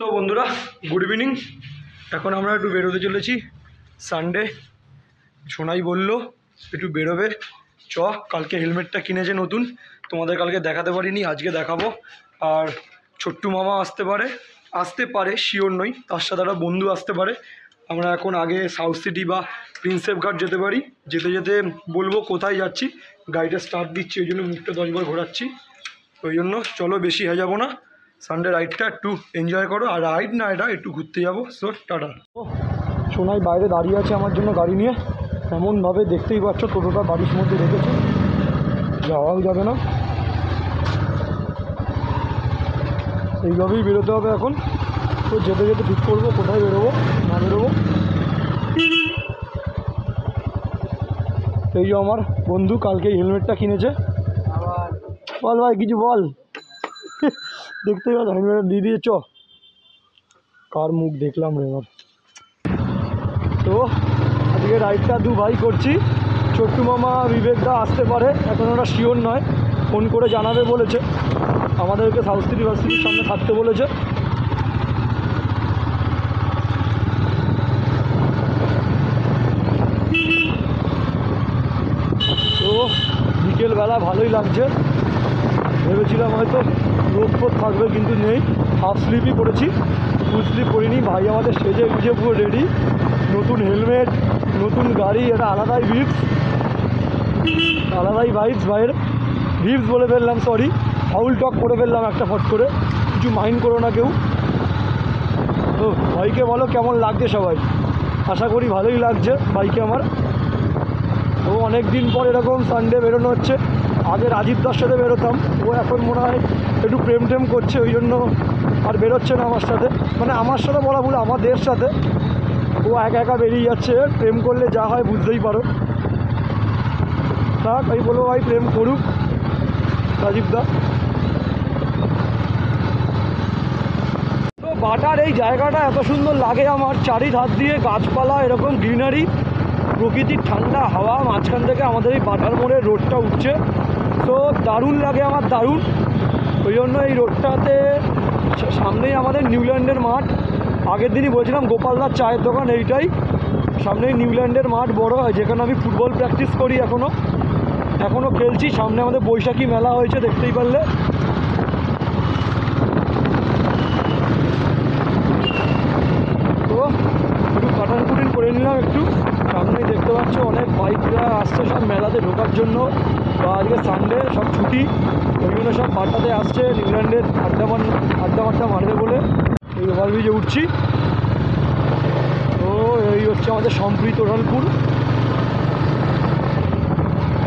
তো বন্ধুরা good evening. এখন আমরা একটু বেরোতে চলেছি। সানডে সোনাই বললো একটু বেরোবে, চ। কালকে হেলমেটটা কিনেছে নতুন, তোমাদের কালকে দেখাতে পারিনি, আজকে দেখাবো। আর ছোট্টু মামা আসতে পারে শিওর নই, তার সাথে একটা বন্ধু আসতে পারে। আমরা এখন আগে সাউথ সিটি বা প্রিন্সেপ ঘাট যেতে পারি। যেতে যেতে বলবো কোথায় যাচ্ছি, গাড়িটা স্টার্ট দিচ্ছি, ওই জন্য মুখটা 10 বার ঘোরাচ্ছি। ওই জন্য চলো বেশি হয়ে যাবো না, সানডে রাইডটা একটু এনজয় করো। আর রাইড না, এটা একটু ঘুরতে যাবো। So tata. সোনাই বাইরে দাঁড়িয়ে আছে আমার জন্য গাড়ি নিয়ে, এমনভাবে দেখতেই পাচ্ছ টোটোটা বাড়ির মধ্যে রেখেছে, যাওয়াও যাবে না। এইভাবেই বেরোতে হবে এখন। তো যেতে যেতে ঠিক করবো কোথায় বেরোবো না বেরোবো। এই যে আমার বন্ধু কালকে হেলমেটটা কিনেছে। বল ভাই কিছু বল। দেখতেই পাচ্ছ হেলমেট দিয়ে দিয়ে, চ। কার মুখ দেখলাম রে এবার। তো আজকে রাইডটা দু ভাই করছি। ছোট্টু মামা বিবেকদা আসতে পারে, এখন ওরা শিওর নয়, ফোন করে জানাবে বলেছে। আমাদেরকে সাউথ সিটি ভার্সিটির সামনে থাকতে বলেছে। তো বিকেলবেলা ভালোই লাগছে, ভেবেছিলাম হয়তো রোদ ফোদ থাকবে, কিন্তু নেই। হাফ স্লিপই পরেছি, ফুল স্লিপ করিনি। ভাই আমাদের সেজে গুজে পুরো রেডি, নতুন হেলমেট, নতুন গাড়ি, এটা আলাদাই ভিপস, আলাদাই ভাইবস। ভাইয়ের ভিপস বলে ফেললাম, সরি, ফাউল টক করে ফেললাম একটা ফট করে, কিছু মাইন্ড করো না কেউ। তো ভাইকে বলো কেমন লাগছে সবাই, আশা করি ভালোই লাগছে ভাইকে আমার। ও অনেক দিন পর এরকম সানডে বেরোনো হচ্ছে। আগে রাজীবদার সাথে বেরোতাম, ও এখন মনে হয় একটু প্রেম টেম করছে, ওই জন্য আর বেরোচ্ছে না আমার সাথে। মানে আমার সাথে বলা ভুল, আমাদের সাথে। ও একা একা বেরিয়ে যাচ্ছে, প্রেম করলে যা হয় বুঝতেই পারো। থাক, আমি বলবো ভাই প্রেম করুক রাজীবদা। তো বাটার এই জায়গাটা এত সুন্দর লাগে আমার, চারিধার দিয়ে গাছপালা, এরকম গ্রিনারি, প্রকৃতির ঠান্ডা হাওয়া, মাঝখান থেকে আমাদের এই বাটার মোড়ের রোডটা উঠছে। তো দারুণ লাগে আমার, দারুণ। ওই জন্য এই রোডটাতে সামনেই আমাদের নিউল্যান্ডের মাঠ। আগের দিনই বলছিলাম গোপালদার চায়ের দোকান এইটাই, সামনেই নিউল্যান্ডের মাঠ বড়, যেখানে আমি ফুটবল প্র্যাকটিস করি, এখনও খেলছি। সামনে আমাদের বৈশাখী মেলা হয়েছে, দেখতেই পারলে। তো একটু কাটান কুটিন করে নিলাম একটু। সামনেই দেখতে পাচ্ছ অনেক বাইকরা আসছে সব মেলাতে ঢোকার জন্য, বা আজকে সানডে সব ছুটি, ওই জন্য সব বাটাতে আসছে নিউল্যান্ডের আড্ডা মারবে বলে। এই ওভারব্রিজে উঠছি। তো এই হচ্ছে আমাদের সম্প্রীত ওরালপুর।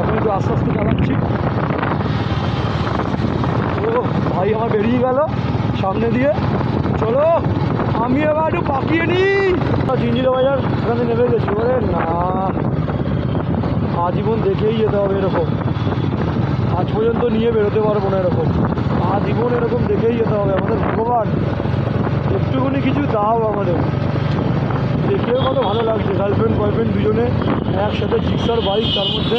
এখন একটু আস্তে আস্তে চালাচ্ছি। ও ভাই আমার বেরিয়ে গেল সামনে দিয়ে, চলো আমি এবার একটু পাকিয়ে নিই। ঝিঞ্জিরা বাজার এখানে নেমে গেছি, বলে না আজীবন দেখেই যেতে হবে এরকম, আজ পর্যন্ত নিয়ে বেরোতে পারবো না এরকম, আজীবন এরকম দেখেই যেতে হবে। আমাদের ভগবান একটুখানি কিছু দাও আমাদের। দেখেও কত ভালো লাগছে, গার্লফ্রেন্ড বয়ফ্রেন্ড দুজনে একসাথে, জিক্সার বাইক তার মধ্যে।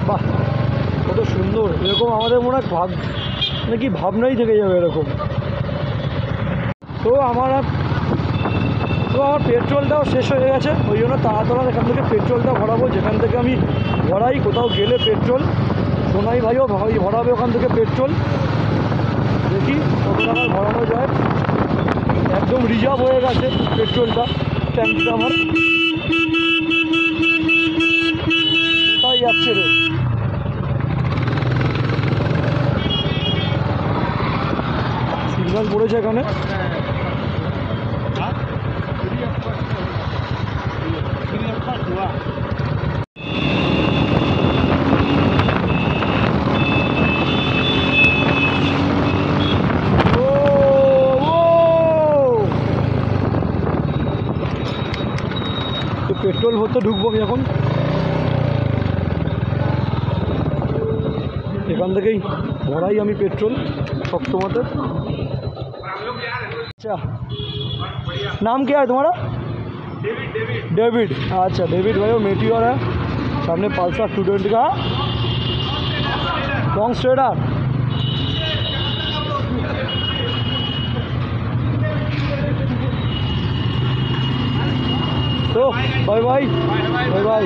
বাহ কত সুন্দর, এরকম আমাদের মনে হয় নাকি ভাবনাই থেকে যাবে এরকম। তো আমার পেট্রোলটাও শেষ হয়ে গেছে, ওই জন্য তাড়াতাড়ি এখান থেকে পেট্রোলটা ভরাবো, যেখান থেকে আমি ভরাই কোথাও গেলে পেট্রোল। সোনাই ভাইও ভরাবে ওখান থেকে পেট্রোল, দেখি কত টাকার ভরানো যায়। একদম রিজার্ভ হয়ে গেছে পেট্রোলটা, ট্যাঙ্কটা আমার। কোথায় যাচ্ছে রে? সিগন্যাল পড়েছে এখানে। পেট্রোল ভরতে ঢুকবো আমি এখন, এখান থেকেই ভরাই আমি পেট্রোল সবসময়তে। अच्छा नाम क्या है तुम्हारा? डेविड। अच्छा डेविड भाई, वो मेटियोर है, सामने पल्सर 220 का। লং স্ট্রেটার। তো বাই বাই বাই বাই।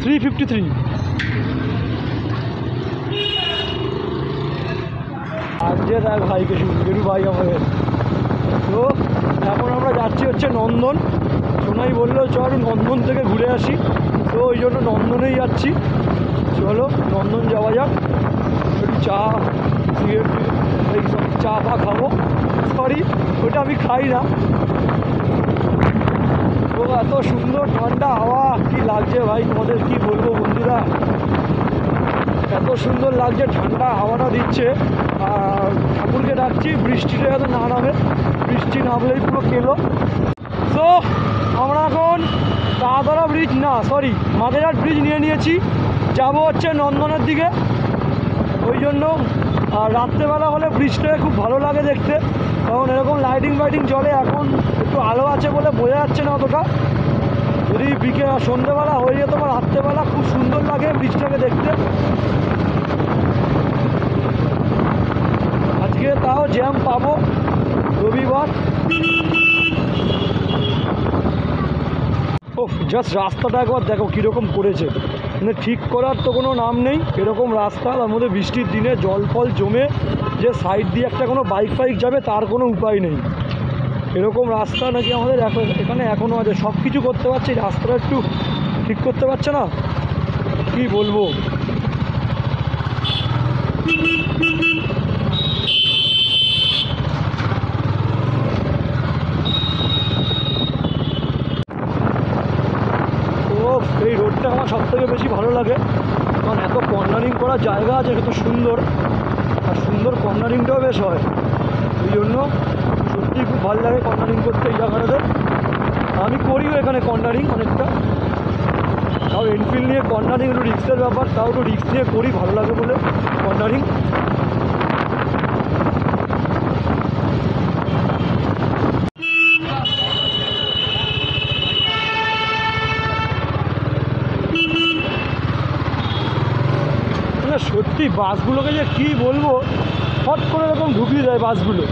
353। আজকে দেখ ভাইকে শুরু ভাই আমাদের। তো এখন আমরা যাচ্ছি হচ্ছে নন্দন। সোনাই বললো চল নন্দন থেকে ঘুরে আসি, তো ওই জন্য নন্দনেই যাচ্ছি। চলো নন্দন যাওয়া যাক, একটু চা সিগারেট এই সব চা ফা খাবো। সরি ওটা আমি খাই না। তো এত সুন্দর ঠান্ডা হাওয়া, কি লাগছে ভাই তোমাদের কি বলবো বন্ধুরা, এত সুন্দর লাগছে, ঠান্ডা হাওয়াটা দিচ্ছে। আর ঠাকুরকে ডাকছি বৃষ্টিটা এত না নামে, বৃষ্টি নামলেই পুরো কেলো। তো আমরা এখন তাড়াতাড়া ব্রিজ না সরি মাঝেরহাট ব্রিজ নিয়েছি, যাব হচ্ছে নন্দনের দিকে। ওই জন্য আর রাত্রেবেলা হলে ব্রিজটাকে খুব ভালো লাগে দেখতে, কারণ এরকম লাইটিং ফাইটিং চলে। এখন একটু আলো আছে বলে বোঝা যাচ্ছে না অতটা। যদি সন্ধ্যেবেলা হয়ে যেত বা রাত্রেবেলা খুব সুন্দর লাগে ব্রিজটাকে দেখতে। আজকে তাও জ্যাম পাবো, রবিবার। ও জাস্ট রাস্তাটা একবার দেখো কীরকম করেছে, মানে ঠিক করার তো কোনো নাম নেই। এরকম রাস্তা, তার মধ্যে বৃষ্টির দিনে জল ফল জমে যে সাইড দিয়ে একটা কোনো বাইক ফাইক যাবে তার কোনো উপায় নেই। এরকম রাস্তা নাকি আমাদের এখানে এখনও আছে। সব কিছু করতে পারছি, রাস্তাটা একটু ঠিক করতে পারছে না, কি বলবো। এই রোডটা আমার সবথেকে বেশি ভালো লাগে, কারণ এত কর্নারিং করার জায়গা আছে, এত সুন্দর, আর সুন্দর কর্নারিংটাও বেশ হয়। এই জন্য সত্যিই খুব ভালো লাগে কর্নারিং করতে এই জায়গাটাতে। আমি করিও এখানে কর্নারিং অনেকটা, তাও এনফিল্ড নিয়ে কর্নারিং একটু রিক্সের ব্যাপার, তাও একটু রিক্স নিয়ে করি, ভালো লাগে বলে কর্নারিং। সত্যি বাসগুলোকে যে কী বলবো, হট করে এরকম ঢুকিয়ে যায় বাসগুলো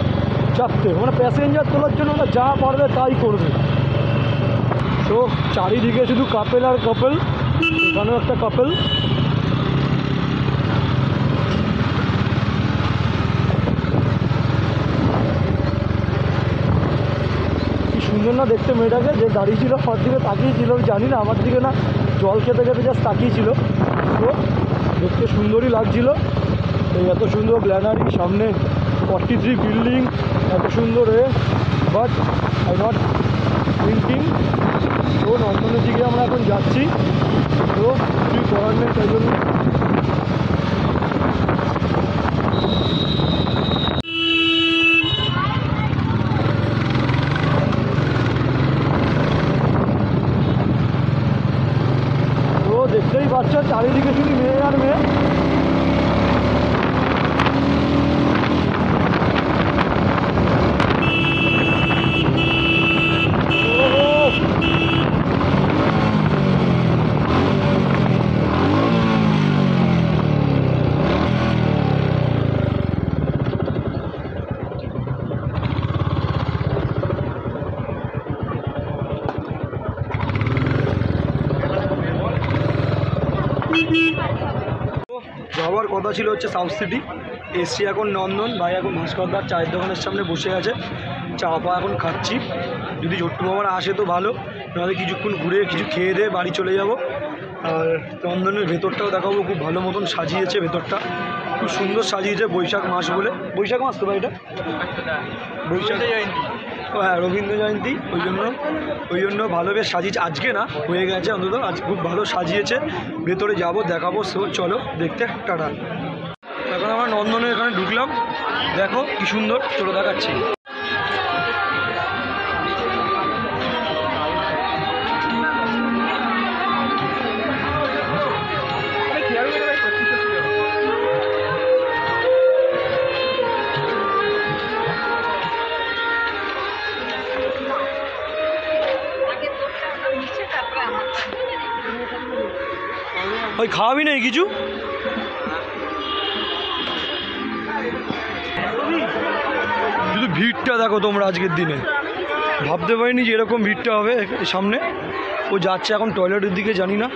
চাপতে, মানে প্যাসেঞ্জার তোলার জন্য ওরা যা পারবে তাই করবে। তো চারিদিকে শুধু কাপেল আর কাপেল, এখানেও একটা কাপেল। কি সুন্দর না দেখতে মেয়েটাকে, যে দাঁড়িয়েছিল আমার দিকে তাকিয়েছিল, আমি জানি না আমার দিকে না জল খেতে খেতে জাস্ট তাকিয়েছিল। তো দেখতে সুন্দরই লাগছিল। এই এত সুন্দর গ্ল্যানারি, সামনে 43 বিল্ডিং, এত সুন্দর বাট আই নট থিঙ্কিং। তো নন্দনের দিকে আমরা এখন যাচ্ছি, তো কিছু করার নেই তাই জন্য। তো দেখতেই পাচ্ছ চারিদিকে শুধু মেয়ে আর মেয়ে। যাওয়ার কথা ছিল হচ্ছে সাউথ সিটি, এসছি এখন নন্দন। ভাই এখন ভাস্করদার চায়ের দোকানের সামনে বসে আছে, চা পা এখন খাচ্ছি। যদি ছোট্টু বাবারা আসে তো ভালো, নাহলে কিছুক্ষণ ঘুরে কিছু খেয়ে দিয়ে বাড়ি চলে যাব। আর নন্দনের ভেতরটাও দেখাবো, খুব ভালো মতন সাজিয়েছে ভেতরটা, খুব সুন্দর সাজিয়েছে। বৈশাখ মাস বলে, বৈশাখ মাস তো ভাই এটা, বৈশাখ জয়ন্তী, ও হ্যাঁ রবীন্দ্র জয়ন্তী, ওই জন্য ভালো বেশ সাজিয়েছে। আজকে না হয়ে গেছে অন্তত, আজ খুব ভালো সাজিয়েছে। ভেতরে যাব দেখাবো, সো চলো দেখতে, টাটা। এখন আমরা নন্দনের এখানে ঢুকলাম, দেখো কি সুন্দর, চলো দেখাচ্ছি। ওই খাওয়াবি না কিছু? শুধু ভিড়টা দেখো তোমরা আজকের দিনে, ভাবতে পারিনি যে এরকম ভিড়টা হবে সামনে। ও যাচ্ছে এখন টয়লেটের দিকে, জানি না।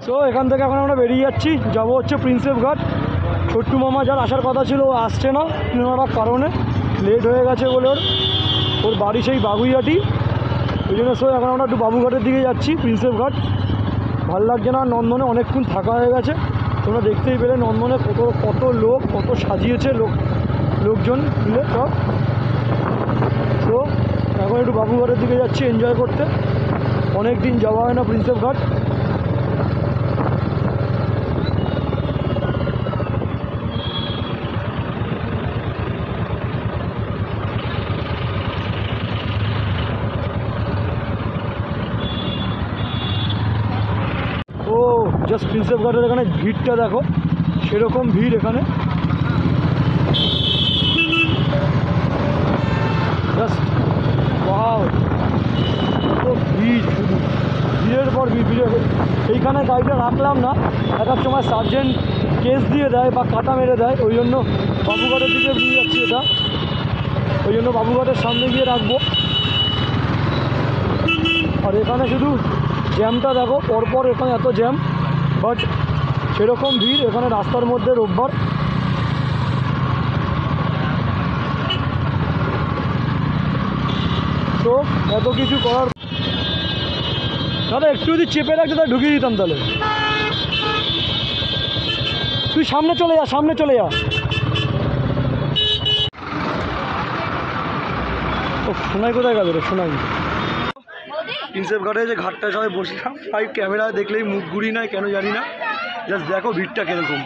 তো এখান থেকে এখন আমরা বেরিয়ে যাচ্ছি, যাবো হচ্ছে প্রিন্সেপ ঘাট। ছোট্টু মামা যার আসার কথা ছিল ও আসছে না কোনো কারণে, লেট হয়ে গেছে বলে। ওর বাড়ি সেই বাগুইহাটি, ওই জন্য সো এখন আমরা একটু বাবুঘাটের দিকে যাচ্ছি, প্রিন্সেপ ঘাট। ভালো লাগছে না, নন্দনে অনেকক্ষণ থাকা হয়ে গেছে। তোমরা দেখতেই পেলে নন্দনে কত লোক, কত সাজিয়েছে লোকজন মিলে সব। তো এখন একটু বাবুঘাটের দিকে যাচ্ছি এনজয় করতে, অনেক দিন যাওয়া হয় না প্রিন্সেপ ঘাট। জাস্ট প্রিন্সেপ ঘাটের এখানে ভিড়টা দেখো, সেরকম ভিড় এখানে। জাস্ট ওয়াও, কত ভিড়, শুধু ভিড়ের পর ভিড়। এইখানে গাড়িটা রাখলাম না, এক সময় সার্জেন্ট কেস দিয়ে দেয় বা কাটা মেরে দেয়, ওই জন্য বাবুঘাটের দিকে নিয়ে যাচ্ছি এটা। ওই জন্য বাবুঘাটের সামনে গিয়ে রাখবো। আর এখানে শুধু জ্যামটা দেখো, পরপর এখানে এত জ্যাম, বাট সেরকম ভিড় এখানে রাস্তার মধ্যে রোববার। তো এত কিছু করার, দাদা একটু যদি চেপে রাখতে তাহলে ঢুকিয়ে দিতাম। তাহলে তুই সামনে চলে যা, সামনে চলে যা। ও সোনাই কোথায় গেল রে? সোনাই প্রিন্সেপ ঘাটে যে ঘাটটা সবাই বসলাম, তাই ক্যামেরায় দেখলেই মুখ ঘুরি নাই কেন জানি না। জাস্ট দেখো ভিড়টা কিরকম।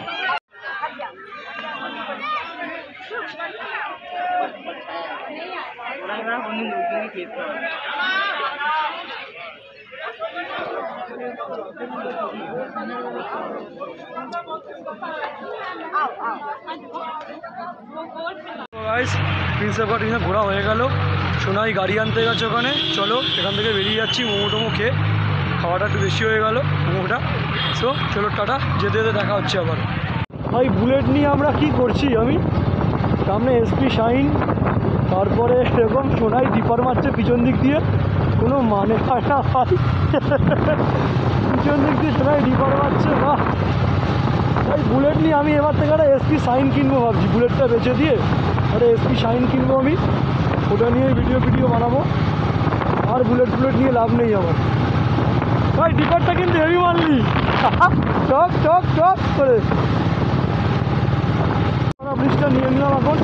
প্রিন্সেপ ঘাট এখানে ঘোরা হয়ে গেল। সোনাই গাড়ি আনতে গেছে ওখানে, চলো এখান থেকে বেরিয়ে যাচ্ছি। মোমো টোমো খেয়ে, খাওয়াটা একটু বেশি হয়ে গেল মোমোটা। সো চলো টাটা, যেতে যেতে দেখা হচ্ছে আবার। ভাই বুলেট নিয়ে আমরা কি করছি, আমি সামনে এসপি শাইন, তারপরে এরকম সোনাই ডিপার মারছে পিছন দিক দিয়ে, কোনো মানে হয় না ভাই। পিছন দিক দিয়ে সোনাই ডিপার মারছে, বাহ। ভাই বুলেট নিয়ে আমি এবার থেকে একটা এসপি শাইন কিনবো ভাবছি, বুলেটটা বেচে দিয়ে একটা এসপি শাইন কিনবো আমি, ওটা নিয়ে ভিডিও বানাবো। আর বুলেট নিয়ে লাভ নেই আমার। ভাই ডিপারটা কিন্তু হেভি মারলি, টক টক টক করে। ব্রিজটা নিয়ে নিলাম এখন,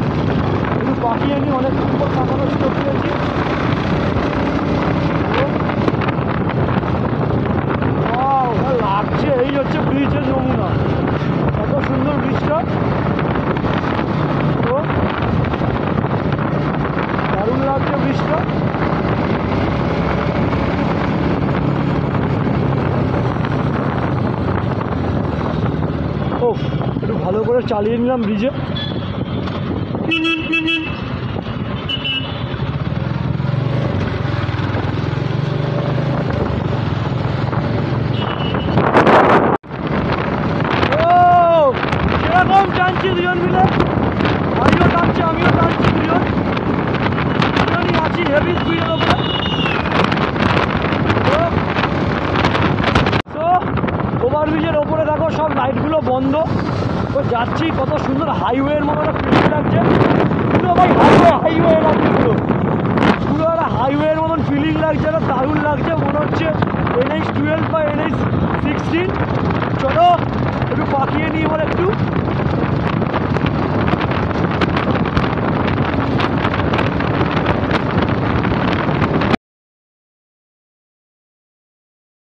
একটু পাকিয়ে নিই, অনেক সুন্দর পাকানো ছিল পেয়েছি। লাগছে, এই হচ্ছে ব্রিজের নমুনা, এত সুন্দর ব্রিজটা। তো দারুণ লাগছে ব্রিজটা। ও একটু ভালো করে চালিয়ে নিলাম ব্রিজে। সেরকম টানছি দুজন মিলে, ভাইও টানছে আমিও টানছি, দুজন আছি হেভি স্পিডের ওপরে। তো ওভারব্রিজের ওপরে দেখো সব লাইটগুলো বন্ধ। তো যাচ্ছি, কত সুন্দর হাইওয়ের মতো একটা ফিলিং লাগছে পুরো ভাই, হাইওয়ে লাগছে পুরো একটা হাইওয়ের মতন ফিলিং লাগছে, একটা দারুণ লাগছে, মনে হচ্ছে NH-12 বা NH-16। চলো একটু পাকিয়ে নিই এবার একটু।